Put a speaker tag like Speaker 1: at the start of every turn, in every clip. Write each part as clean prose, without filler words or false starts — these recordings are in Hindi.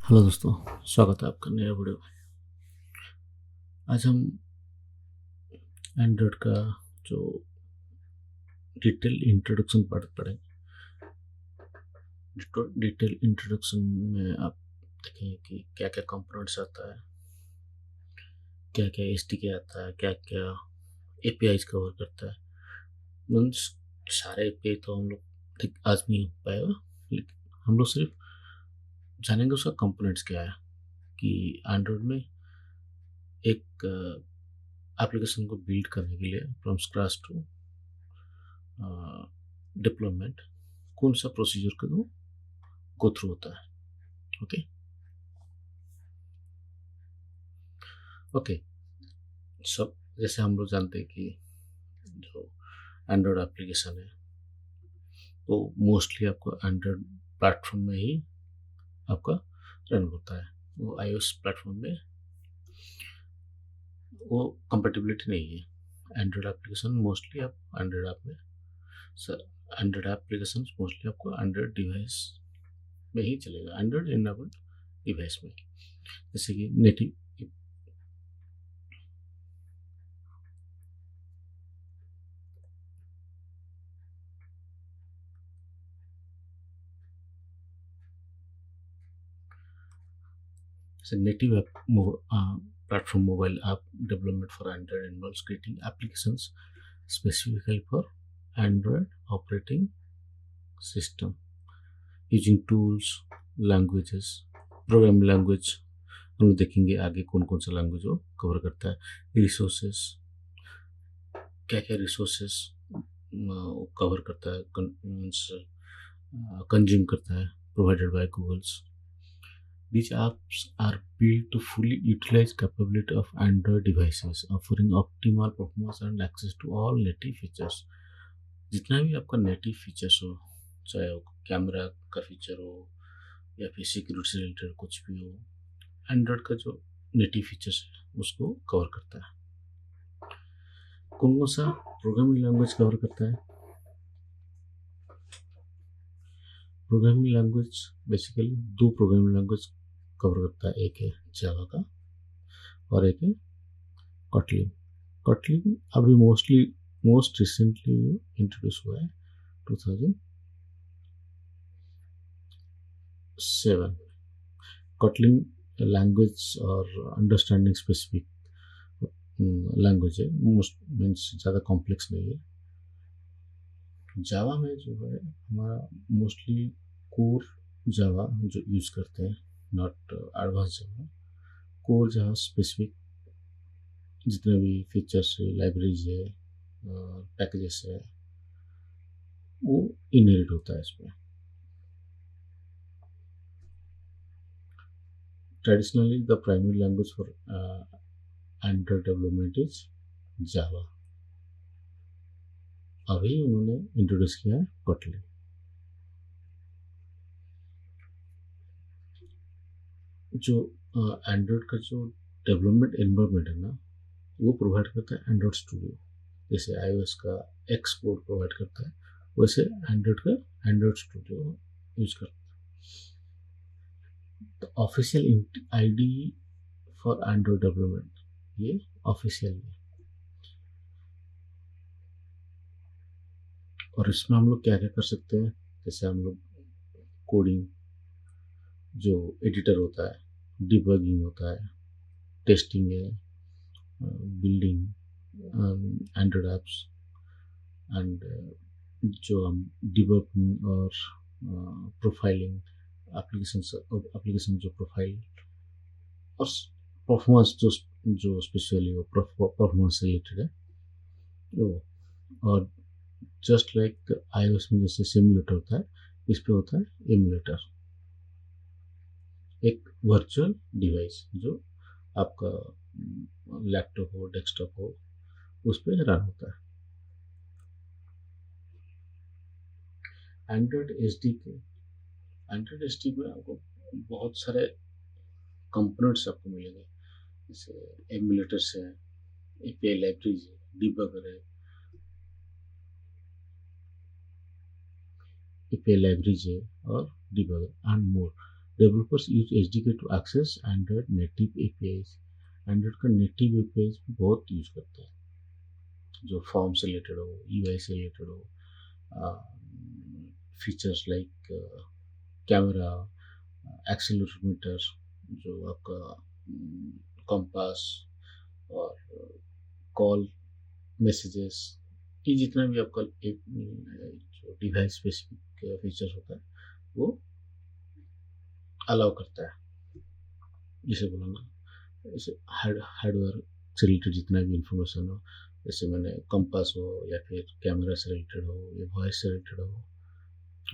Speaker 1: हेलो दोस्तों, स्वागत है आपका नया वीडियो में। आज हम एंड्रॉयड का जो डिटेल इंट्रोडक्शन पढ़ेंगे। डिटेल इंट्रोडक्शन में आप देखेंगे कि क्या क्या कंपोनेंट्स आता है, क्या क्या एसडीके आता है, क्या क्या एपीआईज कवर करता है। मीन्स सारे एपीआई तो हम लोग आज नहीं हो पाएगा, लेकिन हम लोग सिर्फ जानेंगे उसका कंपोनेंट्स क्या है कि एंड्रॉयड में एक एप्लीकेशन को बिल्ड करने के लिए फ्रॉम स्क्रैच टू डिप्लॉयमेंट कौन सा प्रोसीजर का गो थ्रू होता है। ओके ओके सब जैसे हम लोग जानते हैं कि जो एंड्रॉयड एप्लीकेशन है वो मोस्टली आपको एंड्रॉयड प्लेटफॉर्म में ही आपका रन होता है। वो आईओएस प्लेटफॉर्म में वो कंपेटिबिलिटी नहीं है। एंड्रॉयड एप्लीकेशन मोस्टली आप एंड्रॉयड ऐप में सर एंड्रॉयड एप्लीकेशन मोस्टली आपको एंड्रॉयड डिवाइस में ही चलेगा, एंड्रॉयड इनेबल्ड डिवाइस में। जैसे कि native native platform mobile app development for Android involves creating applications specifically for Android operating system using tools, languages, programming language. हम लोग देखेंगे आगे कौन कौन सा लैंग्वेज वो कवर करता है। रिसोर्सेस, क्या क्या रिसोर्सेस वो कवर करता है, कंज्यूम करता है, provided by Googles. These apps are built to fully utilize capability of Android devices, offering optimal performance and access to all native features। जितना भी आपका नेटिव फीचर्स हो, चाहे वो कैमरा का फीचर हो या फिर सिक्योरिटी से रिलेटेड कुछ भी हो, एंड्रॉयड का जो नेटिव फीचर्स है उसको कवर करता है। कौन कौन सा प्रोग्रामिंग लैंग्वेज कवर करता है? प्रोग्रामिंग लैंग्वेज बेसिकली दो प्रोग्रामिंग लैंग्वेज कवर करता है, एक है जावा का और एक है कॉटलिन। कॉटलिन अभी मोस्ट रिसेंटली इंट्रोड्यूस हुआ है 2007। कॉटलिन लैंग्वेज और अंडरस्टैंडिंग स्पेसिफिक लैंग्वेज है, मोस्ट मीन्स ज़्यादा कॉम्प्लेक्स नहीं है। जावा में जो है हमारा मोस्टली कोर जावा जो यूज़ करते हैं, not advance Java. Core Java specific जितने भी फीचर्स है, लाइब्रेरीज है, पैकेजेस है, वो इनहेरिट होता है इसमें। Traditionally the primary language for Android development is Java. अभी उन्होंने इंट्रोड्यूस किया है कोटलिन। जो एंड्रॉयड का जो डेवलपमेंट एनवायरनमेंट है ना, वो प्रोवाइड करता है एंड्रॉयड स्टूडियो। जैसे iOS का एक्सपोर्ट प्रोवाइड करता है, वैसे एंड्रॉयड का एंड्रॉयड स्टूडियो यूज करता है। तो official ID for Android development ये ऑफिशियल है। और इसमें हम लोग क्या क्या कर सकते हैं, जैसे हम लोग कोडिंग जो एडिटर होता है, डिबगिंग होता है, टेस्टिंग है, बिल्डिंग एंड्रॉयड ऐप्स एंड जो हम डिबगिंग और प्रोफाइलिंग एप्लीकेशन जो प्रोफाइल और परफॉर्मेंस जो स्पेशली वो परफॉर्मेंस रिलेटेड है वो। और जस्ट लाइक iOS में जैसे सिमुलेटर होता है, इस पे होता है एमुलेटर, एक वर्चुअल डिवाइस जो आपका लैपटॉप हो, डेस्कटॉप हो, उस पर रन होता है। एंड्रॉयड एच डी के एंड्रॉयड एच डी में आपको बहुत सारे कंपोनेंट्स आपको मिलेंगे, जैसे एमुलेटर्स है, एपीआई लाइब्रेरीज है, डिबगर है, एपीआई लाइब्रेरीज है और debugger and more. Developers use SDK to access Android native APIs. Android का नेटिव एपीआईज भी बहुत यूज करता है, जो फॉर्म से रिलेटेड हो, यूआई से रिलेटेड हो, फीचर्स लाइक कैमरा, एक्सेलरोमीटर, जो आपका कंपास और कॉल मैसेजेस, ये जितना भी आपका जो डिवाइस स्पेसिफिक फीचर्स होता है वो अलाउ करता है। जिसे बोला ना, जैसे हार्डवेयर से रिलेटेड जितना भी इंफॉर्मेशन हो, जैसे मैंने कंपास हो या फिर कैमरा से रिलेटेड हो या वॉइस से रिलेटेड हो,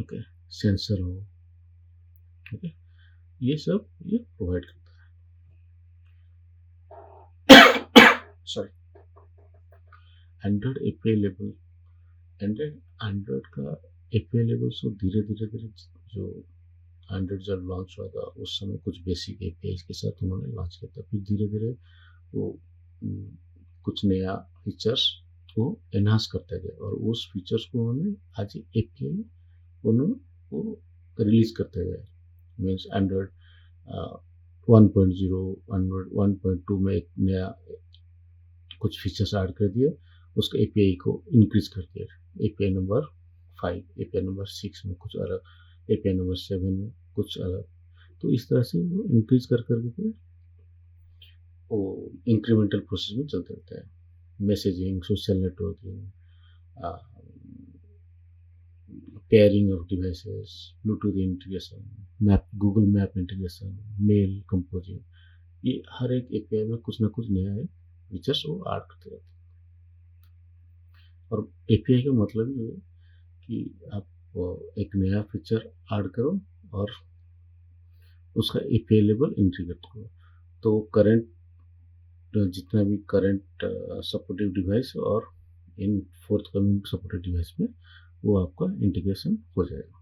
Speaker 1: ओके, सेंसर हो, ओके, ये सब ये प्रोवाइड करता है। Sorry, Android API level, Android का एपीआई लेवल सो धीरे धीरे धीरे, जो एंड्रॉयड जब लॉन्च हुआ था उस समय कुछ बेसिक एपीआई के साथ उन्होंने लॉन्च किया था, फिर धीरे धीरे वो कुछ नया फीचर्स को एनहांस करते गए और उस फीचर्स को उन्होंने आज एपीआई उन्होंने वो रिलीज करते गए। मीन्स एंड्रॉयड 1.0, एंड्रॉयड 1.2 में एक नया कुछ फीचर्स ऐड कर दिए, उसका एपीआई को इंक्रीज कर दिया, एपीआई नंबर 5, एपीआई नंबर 6 में कुछ अलग, एपीआई नंबर 7 में कुछ अलग। तो इस तरह से वो इंक्रीज कर करके वो इंक्रीमेंटल प्रोसेस में चलते रहते हैं। Messaging, social networking, pairing of devices, bluetooth integration, map, Google map integration, mail composing, ये हर एक एपीआई में कुछ ना कुछ नया है फीचर्स वो ऐड करते रहते हैं। और एपीआई का मतलब ये है कि आप एक नया फीचर ऐड करो और उसका एपीआई लेवल इंटीग्रेट करो, तो करंट जितना भी करंट सपोर्टिव डिवाइस और in fourth coming supportive device में वो आपका इंटीग्रेशन हो जाएगा।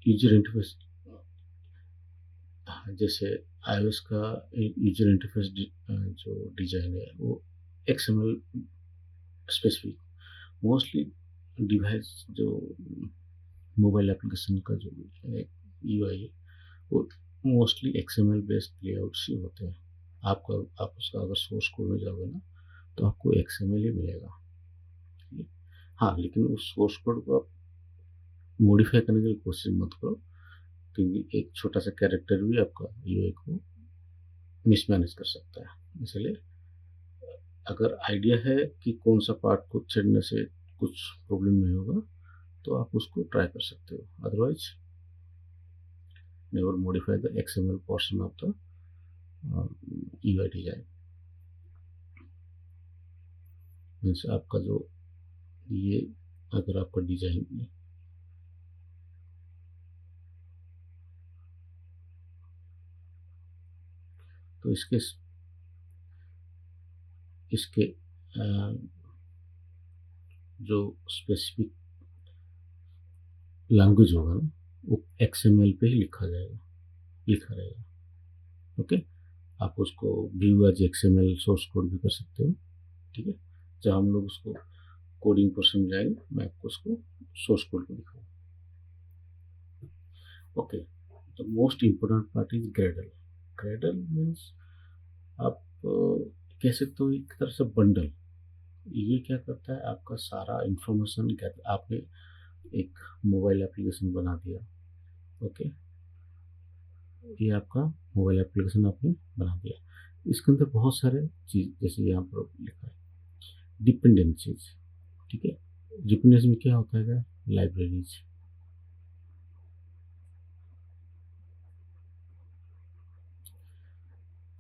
Speaker 1: यूजर इंटरफेस, जैसे iOS का यूजर इंटरफेस जो डिजाइन है वो XML स्पेसिफिक, मोस्टली डिवाइस जो मोबाइल एप्लीकेशन का जो यूआई है वो मोस्टली XML बेस्ड लेआउट्स ही होते हैं। आप उसका अगर सोर्स कोड में जाओगे ना तो आपको XML ही मिलेगा। हाँ, लेकिन उस सोर्स कोड को आप मॉडिफाई करने की कोशिश मत करो, क्योंकि एक छोटा सा कैरेक्टर भी आपका यूआई को मिसमैनेज कर सकता है। इसलिए अगर आइडिया है कि कौन सा पार्ट को छेड़ने से कुछ प्रॉब्लम नहीं होगा तो आप उसको ट्राई कर सकते हो, otherwise never modify the XML portion of the UI design. Means आपका जो ये अगर आपका डिजाइन तो इसके जो स्पेसिफिक लैंग्वेज होगा ना वो XML पे ही लिखा रहेगा। ओके, आप उसको view as XML source code भी कर सकते हो। ठीक है, जब हम लोग उसको कोडिंग पर समझाएंगे मैं आपको उसको सोर्स कोड को दिखाऊंगा। ओके, तो most important part is Gradle. Gradle means आप कह सकते हो एक तरह से बंडल। ये क्या करता है, आपका सारा इंफॉर्मेशन, आपने एक मोबाइल एप्लीकेशन बना दिया, ओके, ये आपका मोबाइल एप्लीकेशन आपने बना दिया, इसके अंदर बहुत सारे चीज, जैसे यहाँ पर लिखा है डिपेंडेंसीज। ठीक है, डिपेंडेंसी में क्या होता है, libraries,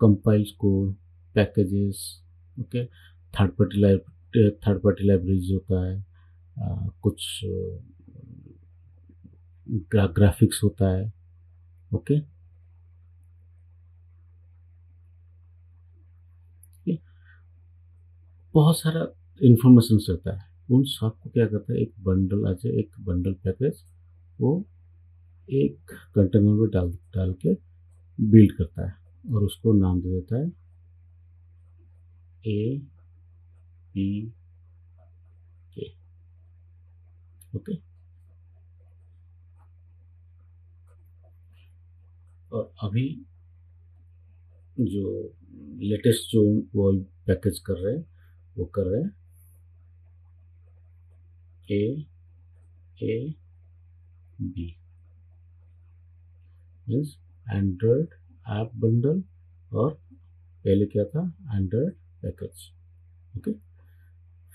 Speaker 1: compiles code, packages, okay, third party libraries होता है, कुछ ग्राफिक्स होता है, ओके, बहुत सारा इंफॉर्मेशन रहता है। उन सबको क्या करता है, एक बंडल आज एक बंडल पैकेज वो एक कंटेनर में डाल डाल के बिल्ड करता है और उसको नाम दे देता है APK। ओके, और अभी जो लेटेस्ट जो वो पैकेज कर रहे हैं वो कर रहे हैं A B, means Android app bundle, और पहले क्या था Android package, okay,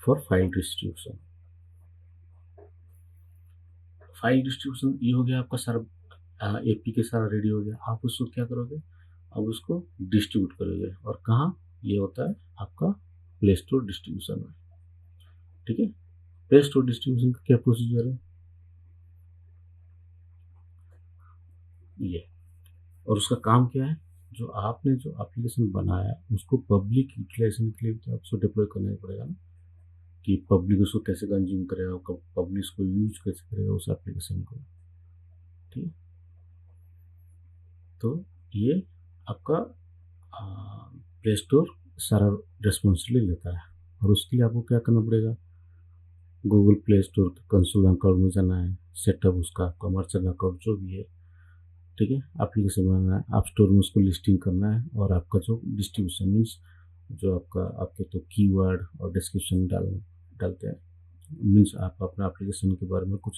Speaker 1: for file distribution. File distribution ये हो गया आपका सारा एपी के सारा रेडी हो गया। आप उसको क्या करोगे, अब उसको डिस्ट्रीब्यूट करोगे, और कहाँ ये होता है आपका प्ले स्टोर डिस्ट्रीब्यूशन में, ठीक है। प्ले स्टोर डिस्ट्रीब्यूशन का क्या प्रोसीजर है ये, और उसका काम क्या है, जो आपने जो एप्लीकेशन बनाया है उसको पब्लिक यूटिलाइजेशन के लिए तो आपको डिप्लॉय करना ही पड़ेगा ना, कि पब्लिक उसको कैसे कंज्यूम करेगा, पब्लिक उसको यूज कैसे करेगा उस एप्लीकेशन को, ठीक है। तो ये आपका प्ले स्टोर सारा रिस्पॉन्सिबिलिटी लेता है, और उसके लिए आपको क्या करना पड़ेगा, गूगल प्ले स्टोर के कंसोल अकाउंट में जाना है, सेटअप उसका आपका मर्चेंट अकाउंट जो भी है, ठीक है, एप्लीकेशन बनाना है, आप स्टोर में उसको लिस्टिंग करना है, और आपका जो डिस्ट्रीब्यूशन मीन्स जो आपका आपके तो कीवर्ड और डिस्क्रिप्शन डालते हैं, मीन्स आप अपने एप्लीकेशन के बारे में कुछ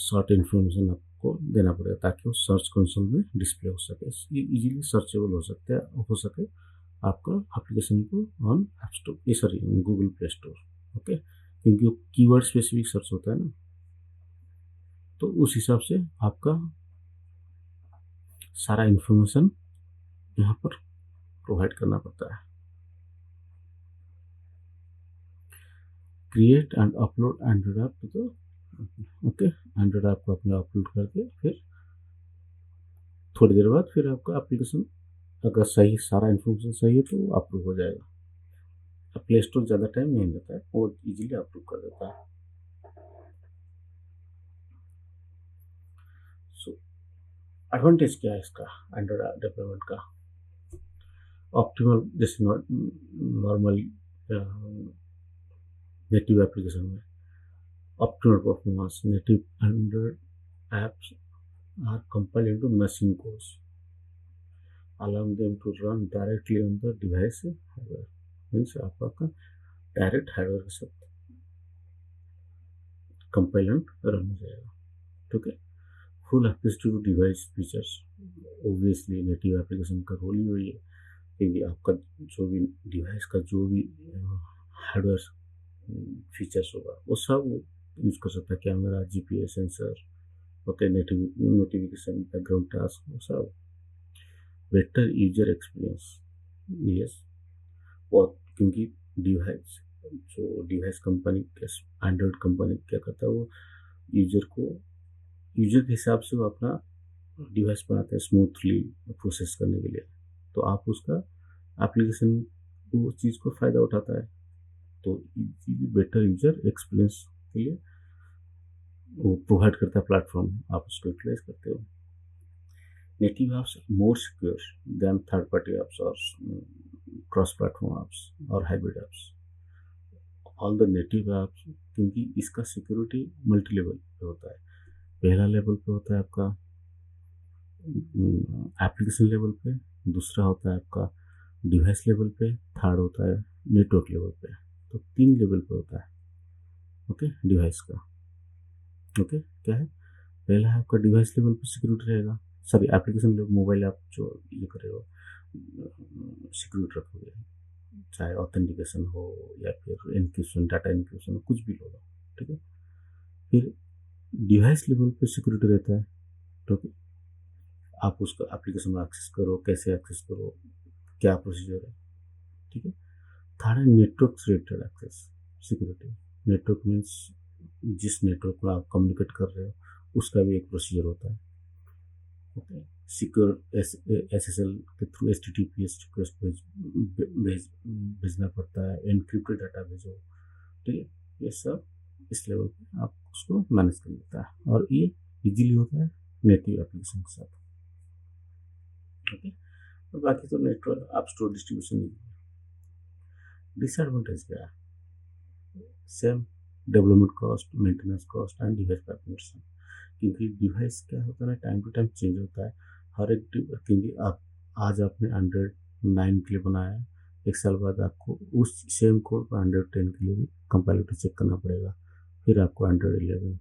Speaker 1: शॉर्ट इन्फॉर्मेशन आपको देना पड़ेगा, ताकि वो सर्च कंसोल में डिस्प्ले हो सके, इजीली सर्चेबल हो सके आपका एप्लीकेशन को ऑन ऐप स्टोर, ये sorry Google play store, okay, क्योंकि वो कीवर्ड स्पेसिफिक सर्च होता है ना, तो उस हिसाब से आपका सारा इन्फॉर्मेशन यहाँ पर प्रोवाइड करना पड़ता है। Create and upload Android app तो ओके, एंड्रॉइड ऐप को अपने अपलोड करके फिर थोड़ी देर बाद फिर आपका एप्लीकेशन अगर सही सारा इन्फॉर्मेशन सही है तो वो अप्रूव हो जाएगा। प्ले स्टोर ज़्यादा टाइम नहीं लेता है, वो इजीली अप्रूव कर देता है। सो एडवांटेज क्या है इसका एंड्रॉइड डिप्लॉयमेंट का, ऑप्टिमल, जैसे नॉर्मल नेटिव एप्लीकेशन में optimal performance, native Android apps are compiled into machine cores, allowing them to run directly on the device hardware, means आपका डायरेक्ट हार्डवेयर के साथ कंपाइलेंट रन हो जाएगा, ठीक है। Full access to device features, obviously native application का रोल ही वही है, क्योंकि आपका जो भी डिवाइस का जो भी हार्डवेयर फीचर्स होगा वो सब यूज कर सकता है, camera, GPS sensor, okay, notification, background task, वो सब बेटर यूजर एक्सपीरियंस, यस, और क्योंकि डिवाइस जो डिवाइस कंपनी एंड्रॉयड कंपनी क्या करता है, वो यूजर को यूजर के हिसाब से वो अपना डिवाइस बनाते हैं स्मूथली प्रोसेस करने के लिए, तो आप उसका एप्लीकेशन उस चीज़ को फ़ायदा उठाता है, तो इजीली बेटर यूजर एक्सपीरियंस के लिए वो प्रोवाइड करता है प्लेटफॉर्म, आप उसको यूटिलाइज करते हो। Native apps more secure than third party apps और क्रॉस प्लेटफॉर्म ऐप्स और hybrid apps, all the native apps, क्योंकि इसका सिक्योरिटी मल्टी लेवल पे होता है। पहला लेवल पे होता है आपका एप्लीकेशन लेवल पे, दूसरा होता है आपका डिवाइस लेवल पे, थर्ड होता है नेटवर्क लेवल पे, तो 3 लेवल पे होता है, ओके, डिवाइस का, ओके, क्या है, पहला है आपका डिवाइस लेवल पे सिक्योरिटी रहेगा, sorry application level, mobile app जो ये करेगा सिक्योरिटी रखोगे, चाहे ऑथेंटिकेशन हो या फिर इनक्रिप्शन, डाटा इनक्रिप्शन, कुछ भी होगा, ठीक है। फिर डिवाइस लेवल पे सिक्योरिटी रहता है, तो आप उसका एप्लीकेशन में एक्सेस करो, कैसे एक्सेस करो, क्या प्रोसीजर है, ठीक है। थर्ड है network related access security, network means जिस नेटवर्क में आप कम्युनिकेट कर रहे हो उसका भी एक प्रोसीजर होता है, ओके, सिक्योर एसएसएल के थ्रू एचटीटीपीएस रिक्वेस्ट भेजना पड़ता है, एनक्रिप्टेड डाटा भेजो, ठीक है, ये सब इस लेवल पे आप उसको मैनेज कर लेता है, और ये इजीली होता है नेटिव एप्लीकेशन के साथ, ओके। और बाकी तो नेटवर्क आप स्टोर डिस्ट्रीब्यूशन। डिसएडवांटेज क्या है, same development cost, maintenance cost and device permission, क्योंकि डिवाइस क्या होता है ना, टाइम टू टाइम चेंज होता है, हर एक क्योंकि आप आज आपने एंड्रॉयड 9 के लिए बनाया है, एक साल बाद आपको उस सेम कोड को एंड्रॉयड 10 के लिए भी कंपाइलेटर चेक करना पड़ेगा, फिर आपको एंड्रॉयड 11,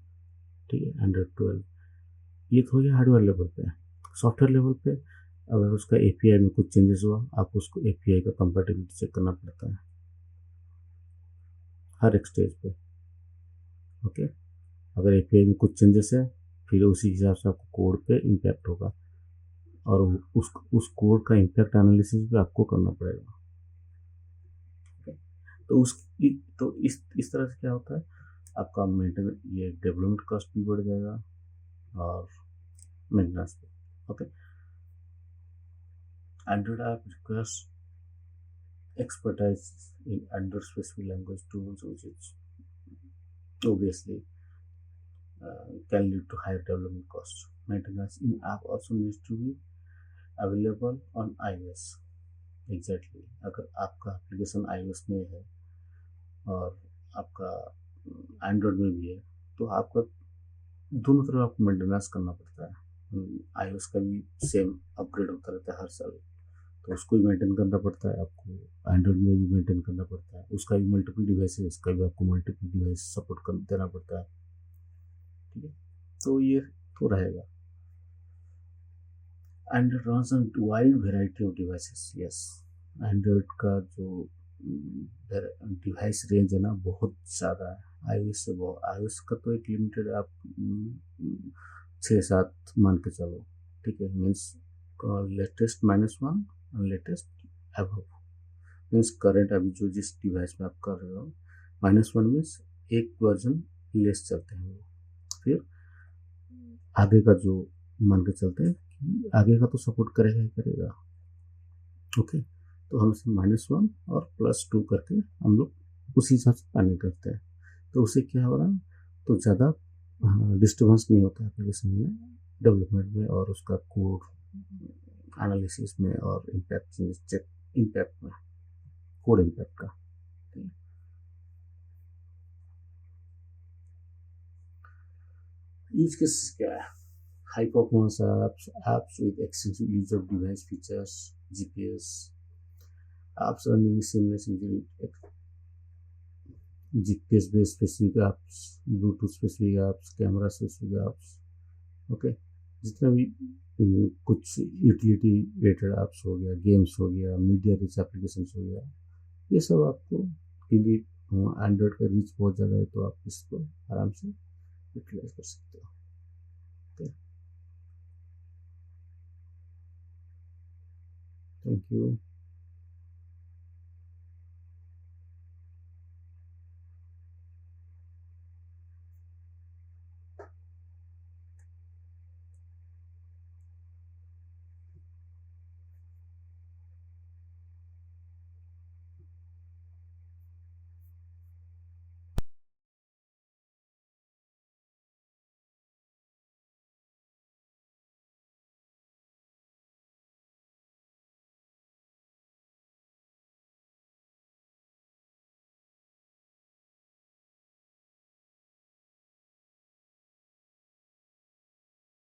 Speaker 1: ठीक है, एंड्रॉयड 12। ये तो हो गया हार्डवेयर लेवल पे। सॉफ्टवेयर लेवल पे अगर उसका एपीआई में कुछ चेंजेस हुआ, आपको उसको एपीआई का कंपैटिबिलिटी चेक करना पड़ता है हर एक स्टेज पे। ओके, अगर एपीआई में कुछ चेंजेस है, फिर उसी हिसाब से आपको कोड पे इम्पैक्ट होगा, और उस कोड का इम्पैक्ट एनालिसिस भी आपको करना पड़ेगा। okay? तो उस तो इस तरह से क्या होता है, आपका मेंटेनेंस, ये डेवलपमेंट कॉस्ट भी बढ़ जाएगा और मेंटेनेंस भी। Okay, Android app request expertise in under specific language tools, which is obviously can lead to higher development costs. Maintenance in app also needs to be available on iOS. Exactly, अगर आपका एप्लीकेशन iOS में है और आपका एंड्रॉयड में भी है, तो आपका दोनों तरफ आपको मेंटेनेंस करना पड़ता है। iOS का भी सेम अपग्रेड होता रहता है हर साल, तो उसको भी मेंटेन करना पड़ता है आपको, एंड्रॉइड में भी मेंटेन करना पड़ता है, उसका भी मल्टीपल डिवाइस है, इसका भी आपको मल्टीपल डिवाइस सपोर्ट कर देना पड़ता है, ठीक है। तो ये तो रहेगा। Android runs on wide variety of devices, yes. Android का जो डिवाइस रेंज है ना, बहुत ज़्यादा है। आईओएस से बहुत, आईओएस का तो एक लिमिटेड आप 6-7 मान के चलो, ठीक है, मीन्स लेटेस्ट -1 और लेटेस्ट अबव, मीन्स करंट अभी जो जिस डिवाइस में आप कर रहे हो, -1 मीन्स एक वर्जन लेस चलते हैं वो, फिर आगे का जो मान के चलते हैं कि आगे का तो सपोर्ट करेगा ही करेगा। ओके, तो हम इसे -1 और +2 करके हम लोग उसी हिसाब से प्लानिंग करते हैं। तो उससे क्या हो रहा है, तो ज़्यादा डिस्टर्बेंस नहीं होता एप्लीकेशन में, डेवलपमेंट में, और उसका कोड एनालिसिस में, और इम्पैक्ट चेक, इम्पैक्ट में, कोड इम्पैक्ट का। यूज केस क्या है, high performance apps with extensive use of device features, GPS, apps running seamlessly, GPS based specific apps, Bluetooth specific apps, camera specific apps, okay, जितना भी कुछ यूटिलिटी रिलेटेड apps हो गया, गेम्स हो गया, मीडिया रिच एप्लीकेशन हो गया, ये सब आपको, क्योंकि एंड्रॉयड का रीच बहुत ज़्यादा है, तो आप इसको आराम से यूटिलाइज कर सकते हो। Okay, thank you.